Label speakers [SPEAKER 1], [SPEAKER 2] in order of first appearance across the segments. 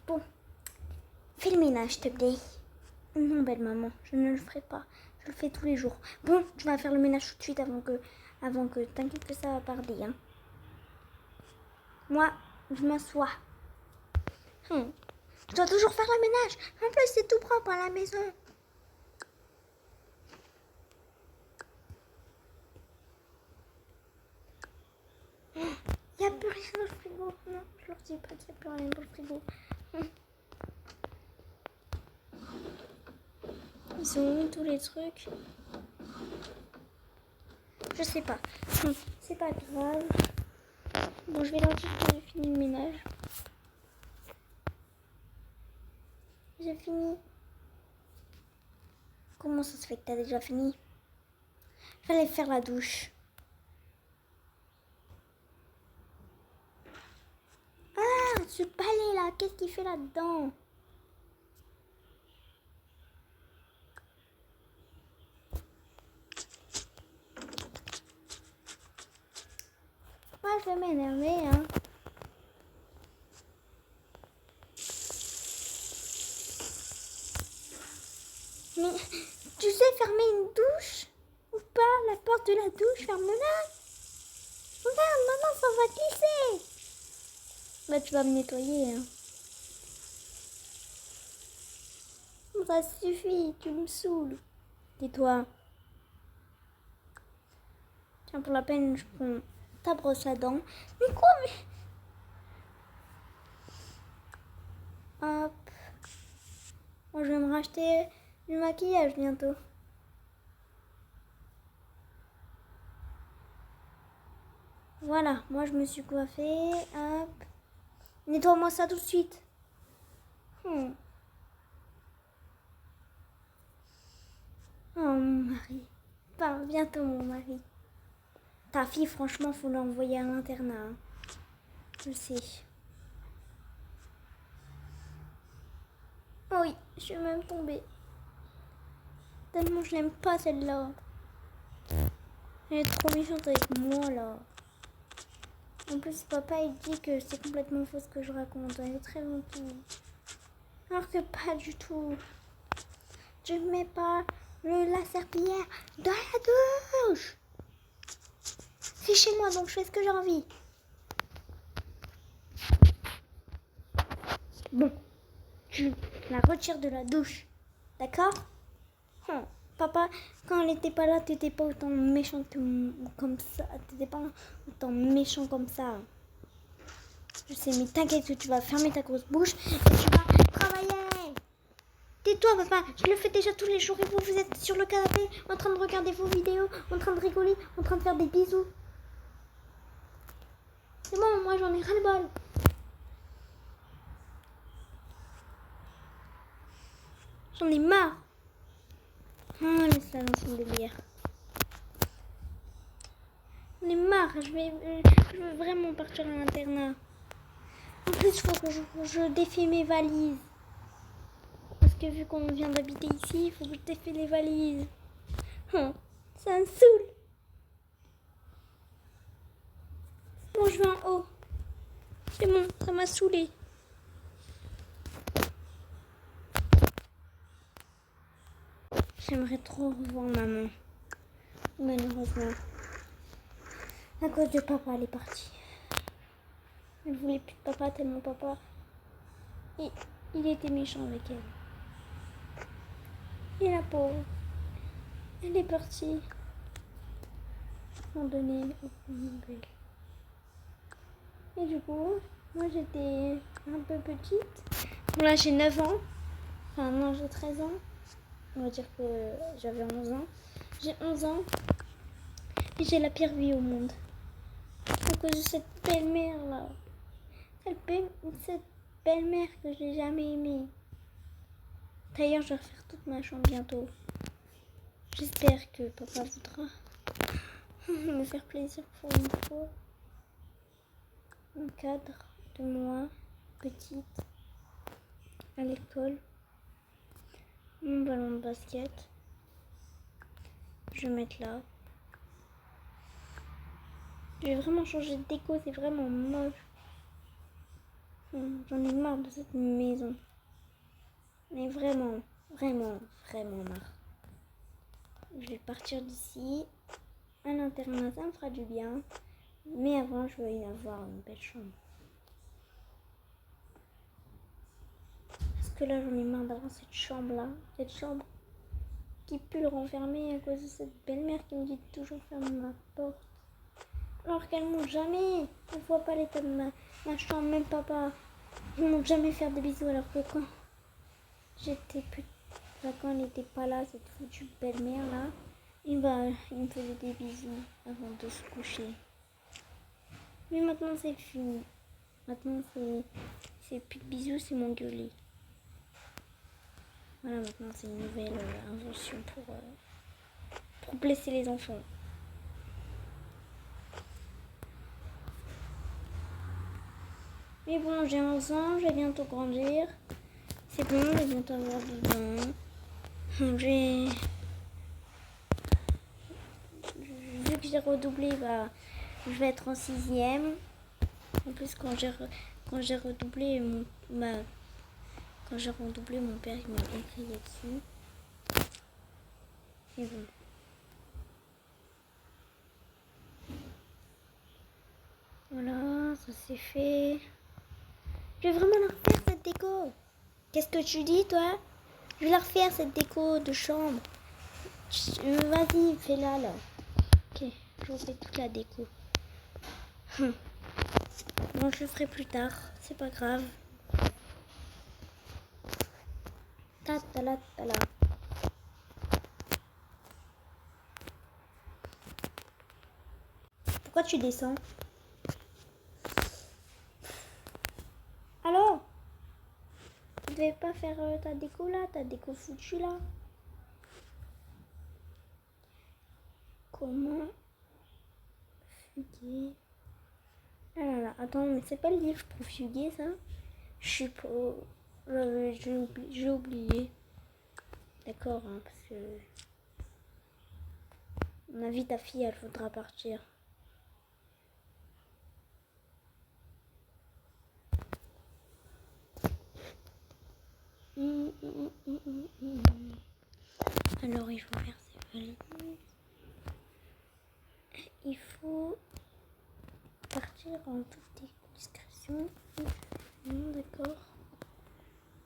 [SPEAKER 1] Bon, fais le ménage, s'il te plaît. Non, belle maman, je ne le ferai pas. Je le fais tous les jours. Bon, tu vas faire le ménage tout de suite avant que t'inquiète que ça va tarder. Hein. Moi, je m'assois. Je dois toujours faire le ménage. En plus, c'est tout propre à la maison. Il n'y a plus rien dans le frigo. Non, je leur dis pas qu'il n'y a plus rien dans le frigo. Ils sont où tous les trucs? Je sais pas. C'est pas grave. Bon, je vais leur dire que j'ai fini le ménage. J'ai fini. Comment ça se fait que t'as déjà fini? Fallait faire la douche. Ah, ce balai là, qu'est-ce qu'il fait là-dedans? Moi, je vais m'énerver, hein. Mais tu sais fermer une douche ou pas? La porte de la douche, ferme-la. Regarde, maman, ça va glisser. Bah, tu vas me nettoyer, hein. Ça suffit, tu me saoules. Tais-toi. Tiens, pour la peine, je prends ta brosse à dents. Mais quoi, Hop. Moi, je vais me racheter du maquillage bientôt. Voilà, moi, je me suis coiffée. Hop. Nettoie-moi ça tout de suite. Oh, mon mari. Enfin, bientôt, mon mari. Ta fille, franchement, faut l'envoyer à l'internat. Hein. Je sais. Oh oui, je suis même tombée. Tellement je l'aime pas celle-là. Elle est trop méchante avec moi là. En plus, papa il dit que c'est complètement faux ce que je raconte. Elle est très gentille. Alors que pas du tout. Je ne mets pas la serpillière dans la douche. C'est chez moi donc je fais ce que j'ai envie. Bon, tu la retires de la douche. D'accord? Papa, quand elle n'était pas là, t'étais pas autant méchant comme ça. T'étais pas autant méchant comme ça. Je sais, mais t'inquiète que tu vas fermer ta grosse bouche et tu vas travailler. Tais-toi, papa. Je le fais déjà tous les jours et vous êtes sur le canapé en train de regarder vos vidéos, en train de rigoler, en train de faire des bisous. C'est bon, moi j'en ai ras le bol. J'en ai marre. Oh, laisse-la dans son délire. J'en ai marre. Je veux vraiment partir à l'internat. En plus, il faut que je défie mes valises. Parce que vu qu'on vient d'habiter ici, il faut que je défie les valises. Oh, ça me saoule. Bon, je vais en haut. C'est bon, ça m'a saoulé. J'aimerais trop revoir maman. Malheureusement. À cause de papa, elle est partie. Elle voulait plus de papa tellement papa. Il était méchant avec elle. Et la pauvre. Elle est partie. Sans donner aucune nouvelle. Et du coup, moi j'étais un peu petite. Bon là j'ai 9 ans. Enfin non, j'ai 13 ans. On va dire que j'avais 11 ans. J'ai 11 ans. Et j'ai la pire vie au monde. À cause de cette belle-mère là. Cette belle-mère que j'ai jamais aimée. D'ailleurs, je vais refaire toute ma chambre bientôt. J'espère que papa voudra me faire plaisir pour une fois. Un cadre de moi, petite, à l'école. Mon ballon de basket. Je vais mettre là. Je vais vraiment changer de déco, c'est vraiment moche. J'en ai marre de cette maison. Mais vraiment, vraiment, vraiment marre. Je vais partir d'ici. Un internat, ça me fera du bien. Mais avant, je veux y avoir une belle chambre. Parce que là, j'en ai marre d'avoir cette chambre-là. Cette chambre qui pue le renfermer à cause de cette belle-mère qui me dit de toujours fermer ma porte. Alors qu'elle monte jamais. On voit pas l'état de ma chambre, même papa. Ils m'ont jamais faire des bisous alors que quand j'étais petite, quand elle n'était pas là, cette foutue belle-mère là, et bah, il me faisait des bisous avant de se coucher. Mais maintenant c'est fini. Maintenant c'est plus de bisous, c'est m'engueuler. Voilà, maintenant c'est une nouvelle invention pour blesser les enfants. Mais bon, j'ai 11 ans, je vais bientôt grandir. C'est bon, je vais bientôt avoir 12 ans. Vu que j'ai redoublé, bah, je vais être en 6e. En plus, quand j'ai redoublé, mon père il m'a écrit dessus. Et bon. Voilà, ça c'est fait. Je vais vraiment la refaire cette déco. Qu'est-ce que tu dis, toi? Je vais la refaire cette déco de chambre. Vas-y, fais-la là. Ok, je refais toute la déco. Bon, je le ferai plus tard, c'est pas grave. Ta-ta-la. Pourquoi tu descends? Alors? Tu devais pas faire ta déco là, ta déco foutue là? Comment fuguer? Ah là là, attends, mais c'est pas le livre pour fuguer ça? Je suis pas... J'ai oublié. D'accord, hein, parce que... À mon avis, ta fille, elle faudra partir. Alors, il faut faire ses valises. Il faut partir en toute discrétion. Non, d'accord.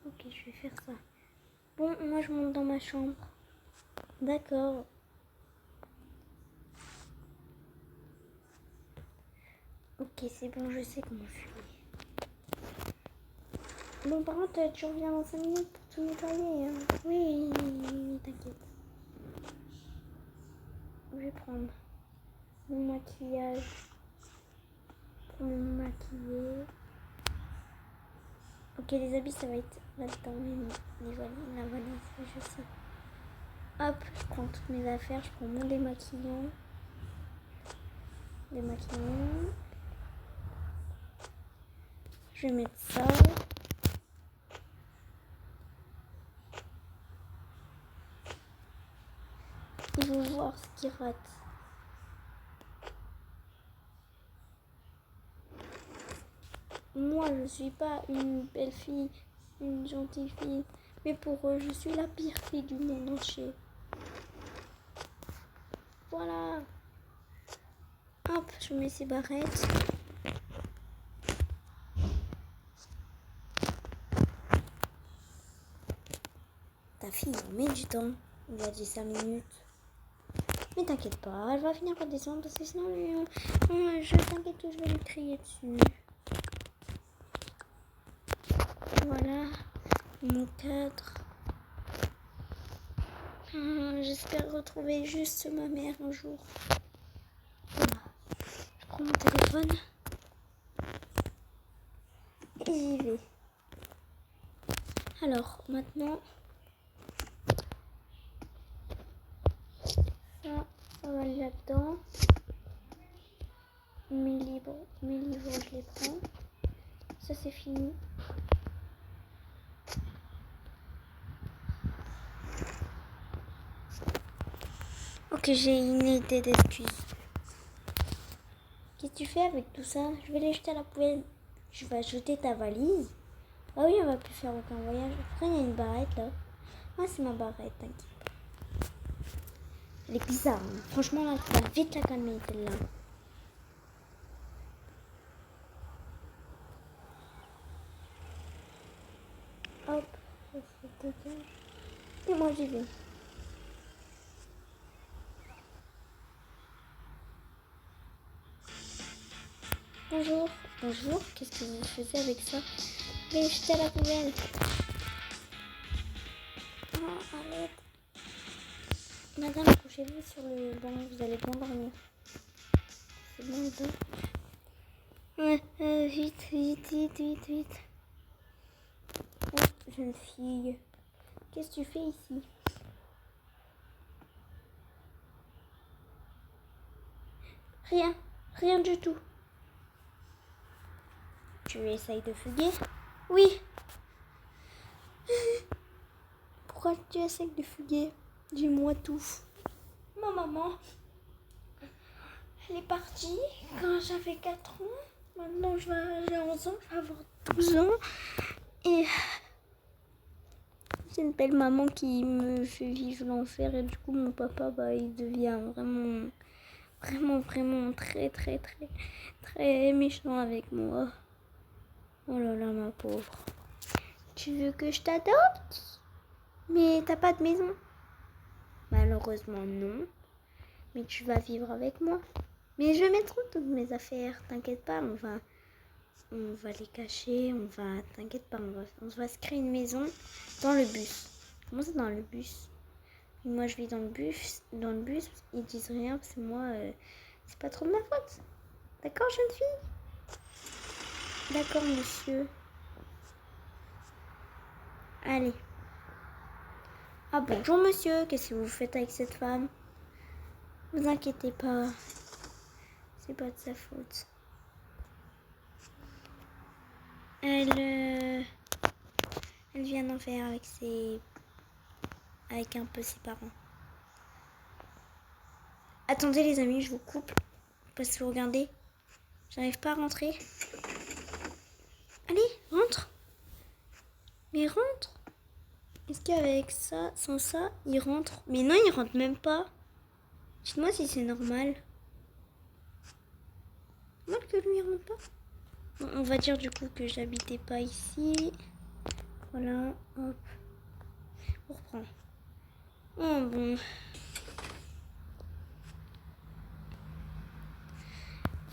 [SPEAKER 1] Ok, je vais faire ça. Bon, moi, je monte dans ma chambre. D'accord. Ok, c'est bon, je sais comment fuir. Bon, par contre, tu reviens dans 5 minutes pour tout nettoyer. Hein. Oui, t'inquiète. Je vais prendre mon maquillage pour me maquiller. Ok, les habits, ça va être là-dedans, la valise, je sais. Hop, je prends toutes mes affaires, je prends mon démaquillant. Je vais mettre ça. Ils vont voir ce qu'ils ratent. Moi, je suis pas une belle fille, une gentille fille. Mais pour eux, je suis la pire fille du monde entier. Voilà. Hop, je mets ces barrettes. Ta fille, elle met du temps. Il a dit 5 minutes. Mais t'inquiète pas, elle va finir par descendre parce que sinon, je t'inquiète que je vais lui crier dessus. Voilà, mon cadre. J'espère retrouver juste ma mère un jour. Voilà. Je prends mon téléphone et j'y vais. Alors, maintenant, ça va aller là-dedans. Mes livres, je les prends. Ça, c'est fini. Ok, j'ai une idée d'excuse. Qu'est-ce que tu fais avec tout ça? Je vais les jeter à la poubelle. Tu vas jeter ta valise. Ah oui, on va plus faire aucun voyage. Après, il y a une barrette là. Ah, c'est ma barrette, t'inquiète pas. Elle est bizarre. Hein. Franchement, là, tu vas vite la calmer, celle-là. Hop, ça se dégage. Et moi, j'y vais. Bonjour. Bonjour. Qu'est-ce que vous faisiez avec ça? Je vais jeter à la poubelle. Oh, à l'aide. Madame, couchez-vous sur le banc. Vous allez bien dormir. C'est bon, le dos. Ouais, vite. Oh, jeune fille. Qu'est-ce que tu fais ici? Rien du tout. Tu essayes de fuguer? Oui. Pourquoi tu essayes de fuguer? Dis-moi tout. Ma maman, elle est partie quand j'avais 4 ans. Maintenant, j'ai 11 ans, je vais avoir 12 ans. Et c'est une belle maman qui me fait vivre l'enfer. Et du coup, mon papa, il devient vraiment très méchant avec moi. Oh là là, ma pauvre. Tu veux que je t'adopte? Mais t'as pas de maison? Malheureusement, non. Mais tu vas vivre avec moi. Mais je vais mettre toutes mes affaires. T'inquiète pas, on va les cacher. T'inquiète pas, on va se créer une maison dans le bus. Comment ça, dans le bus? Et moi, je vis dans le bus. Ils disent rien parce que moi, c'est pas trop de ma faute. D'accord, jeune fille? D'accord, monsieur. Allez. Ah, bonjour, monsieur. Qu'est-ce que vous faites avec cette femme? Vous inquiétez pas. C'est pas de sa faute. Elle vient d'en faire avec un peu ses parents. Attendez les amis, je vous coupe. Parce que vous regardez. J'arrive pas à rentrer. Allez, rentre. Mais rentre. Est-ce qu'avec ça, sans ça, il rentre? Mais non, il rentre même pas. Dites-moi si c'est normal. Normal que lui il rentre pas. Bon, on va dire du coup que j'habitais pas ici. Voilà, hop. On reprend. Oh bon.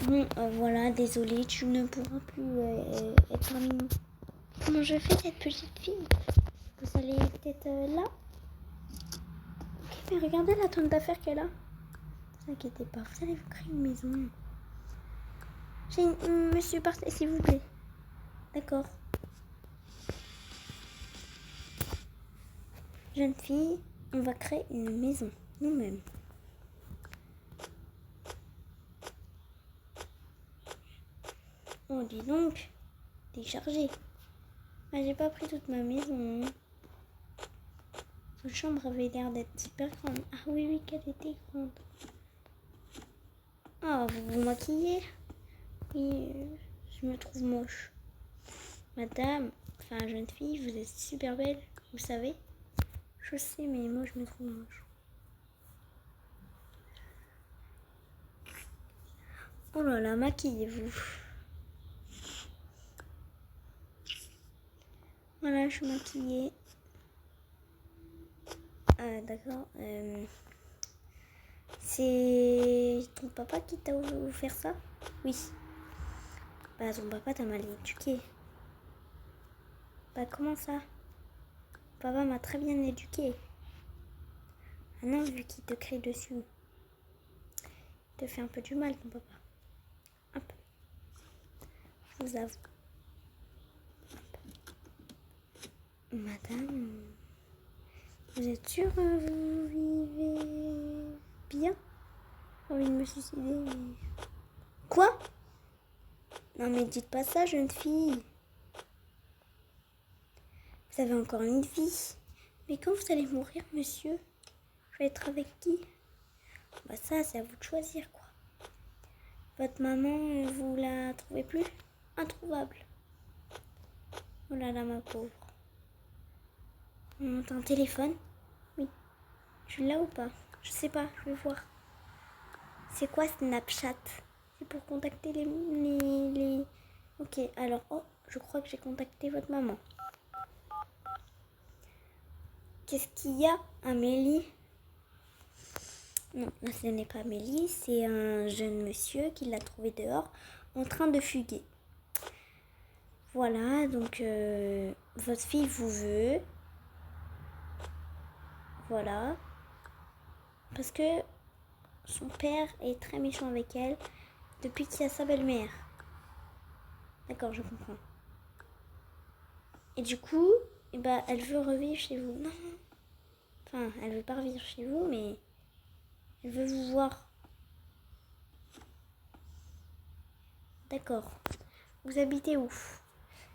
[SPEAKER 1] Bon, voilà, désolée, tu ne pourras plus être parmi nous. Comment je fais cette petite fille? Vous allez peut-être là? Ok, mais regardez la tonne d'affaires qu'elle a. Ne vous inquiétez pas, vous allez vous créer une maison. Monsieur, partez s'il vous plaît. D'accord. Jeune fille, on va créer une maison, nous-mêmes. Oh, dis donc, t'es chargée. Ah, j'ai pas pris toute ma maison. Votre chambre avait l'air d'être super grande. Ah oui, qu'elle était grande. Ah, vous vous maquillez? Oui, je me trouve moche. Madame, jeune fille, vous êtes super belle, vous savez? Je sais, mais moi je me trouve moche. Oh là là, maquillez-vous. Voilà, je suis maquillée. D'accord. C'est ton papa qui t'a offert ça? Oui. Ton papa t'a mal éduqué. Comment ça? Papa m'a très bien éduqué. Ah non, vu qu'il te crie dessus. Il te fait un peu du mal, ton papa. Hop. Je vous avoue. Hop. Madame, vous êtes sûre que vous vivez bien? J'ai envie de me suicider. Quoi? Non mais dites pas ça, jeune fille. Vous avez encore une vie. Mais quand vous allez mourir, monsieur, je vais être avec qui? Ça, c'est à vous de choisir, quoi. Votre maman, vous la trouvez plus? Introuvable. Oh là là, ma pauvre. On entend un téléphone. Oui. Tu l'as ou pas? Je sais pas, je vais voir. C'est quoi Snapchat? C'est pour contacter les... Ok, alors, oh, je crois que j'ai contacté votre maman. Qu'est-ce qu'il y a, Amélie? Non, là, ce n'est pas Amélie, c'est un jeune monsieur qui l'a trouvé dehors en train de fuguer. Voilà, donc votre fille vous veut. Voilà. Parce que son père est très méchant avec elle depuis qu'il y a sa belle-mère. D'accord, je comprends. Et du coup, eh ben, elle veut revivre chez vous. Non. Enfin, elle veut pas revivre chez vous, mais elle veut vous voir. D'accord. Vous habitez où?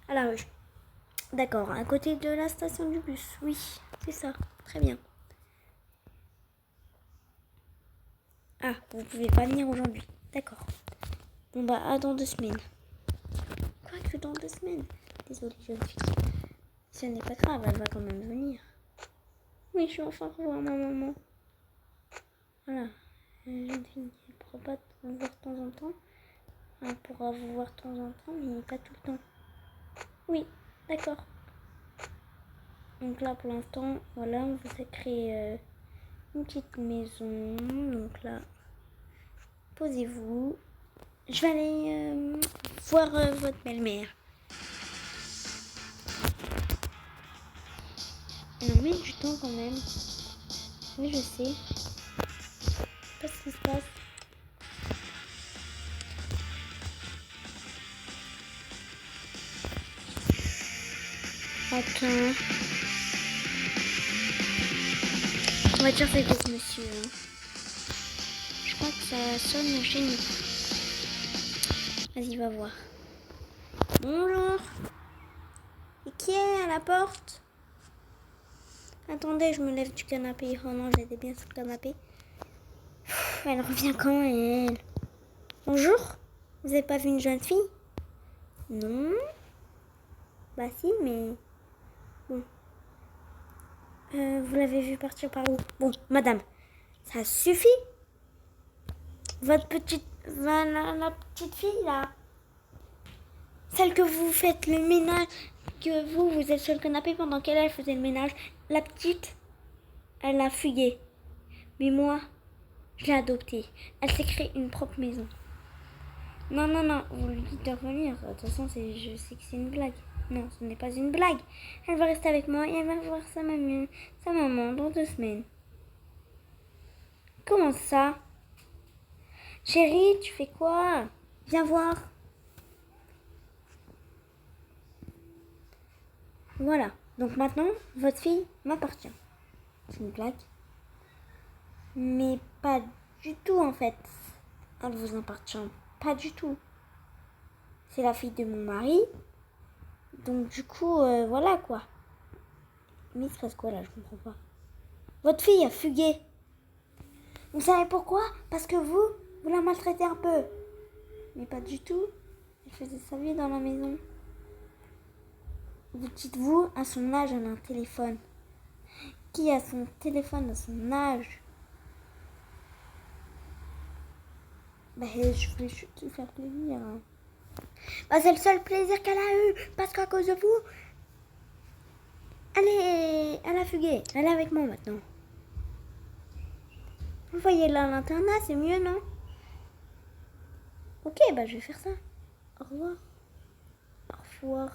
[SPEAKER 1] À la rue. D'accord, à côté de la station du bus. Oui, c'est ça. Très bien. Ah, vous pouvez pas venir aujourd'hui. D'accord. Bon bah, à dans 2 semaines. Quoi que dans 2 semaines? Désolée, jeune fille. Ce n'est pas grave, elle va quand même venir. Oui, je vais enfin revoir ma maman. Voilà. Jeune fille, elle ne pourra pas vous voir de temps en temps. Elle pourra vous voir de temps en temps, mais pas tout le temps. Oui, d'accord. Donc là, pour l'instant, voilà, on vous a créé une petite maison. Donc là, posez-vous. Je vais aller voir votre belle-mère. Elle en met du temps quand même. Oui, je sais. Je sais pas ce qui se passe. Attends. On va dire c'est avec monsieur. Hein. Je crois que ça sonne chez nous. Vas-y, va voir. Bonjour. Et qui est à la porte? Attendez, je me lève du canapé. Oh non, j'étais bien sur le canapé. Elle revient quand, elle? Bonjour. Vous avez pas vu une jeune fille? Non. Bah si, mais... Bon. Vous l'avez vue partir par où? Bon, madame, ça suffit. Votre petite... La petite fille, là. Celle que vous faites le ménage, que vous êtes sur le canapé pendant qu'elle faisait le ménage. La petite, elle a fugué. Mais moi, je l'ai adoptée. Elle s'est créée une propre maison. Non, non, non, vous lui dites de revenir. De toute façon, je sais que c'est une blague. Non, ce n'est pas une blague. Elle va rester avec moi et elle va voir sa maman dans 2 semaines. Comment ça? Chérie, tu fais quoi? Viens voir. Voilà. Donc maintenant, votre fille m'appartient. C'est une blague. Mais pas du tout en fait. Elle vous appartient pas du tout. C'est la fille de mon mari. Donc du coup, voilà quoi. Mais il se passe quoi là? Je comprends pas. Votre fille a fugué. Vous savez pourquoi? Parce que vous la maltraitez un peu. Mais pas du tout. Elle faisait sa vie dans la maison. Vous dites-vous, à son âge, elle a un téléphone. Qui a son téléphone à son âge? Bah, je voulais juste lui faire plaisir. Hein. Bah, c'est le seul plaisir qu'elle a eu. Parce qu'à cause de vous, elle a fugué. Elle est avec moi maintenant. Vous voyez là à l'internat, c'est mieux, non? Ok, bah je vais faire ça. Au revoir. Au revoir.